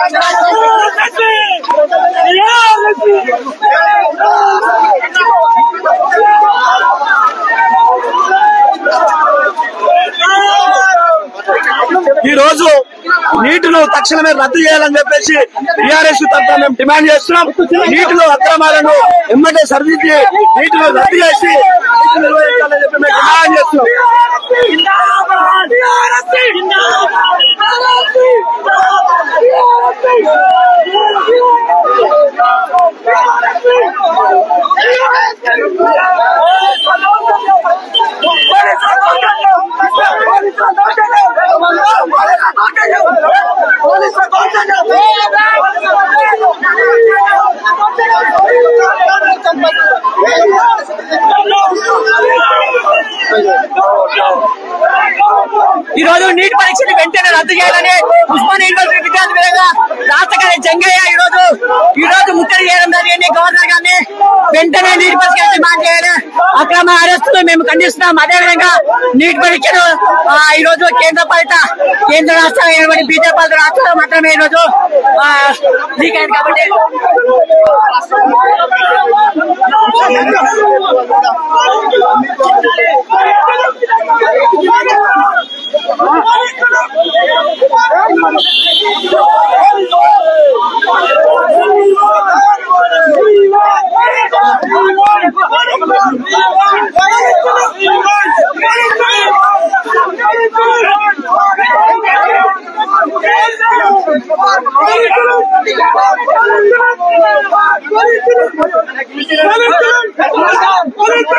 ఈ రోజు నీటిను తక్షణమే రద్దు చేయాలని చెప్పేసి టీఆర్ఎస్ తరఫున మేము డిమాండ్ చేస్తున్నాం. నీటిలో అక్రమాలను ఎమ్మటే సరిదిద్ది నీటిలో రద్దు చేసి నీటి నిర్వహించాలని చెప్పి మేము డిమాండ్ చేస్తున్నాం. ఈ రోజు నీటి పరీక్షలు వెంటనే రద్దు చేయాలని ఉస్మానియా యూనివర్సిటీ విద్యార్థులుగా రాష్ట్రకవి జంగయ్య ఈ రోజు ముట్టడి చేయడం జరిగింది. గవర్నర్ గారిని వెంటనే నీటి పరీక్షలు డిమాండ్ చేయాలి. అక్రమ అరెస్టులు మేము ఖండిస్తున్నాం. అదేవిధంగా నీటి పరీక్షలు ఈ రోజు కేంద్ర రాష్ట్రాలు బీజేపీ రాష్ట్రాలు మాత్రమే ఈ రోజు లీక్ అయింది కాబట్టి Police!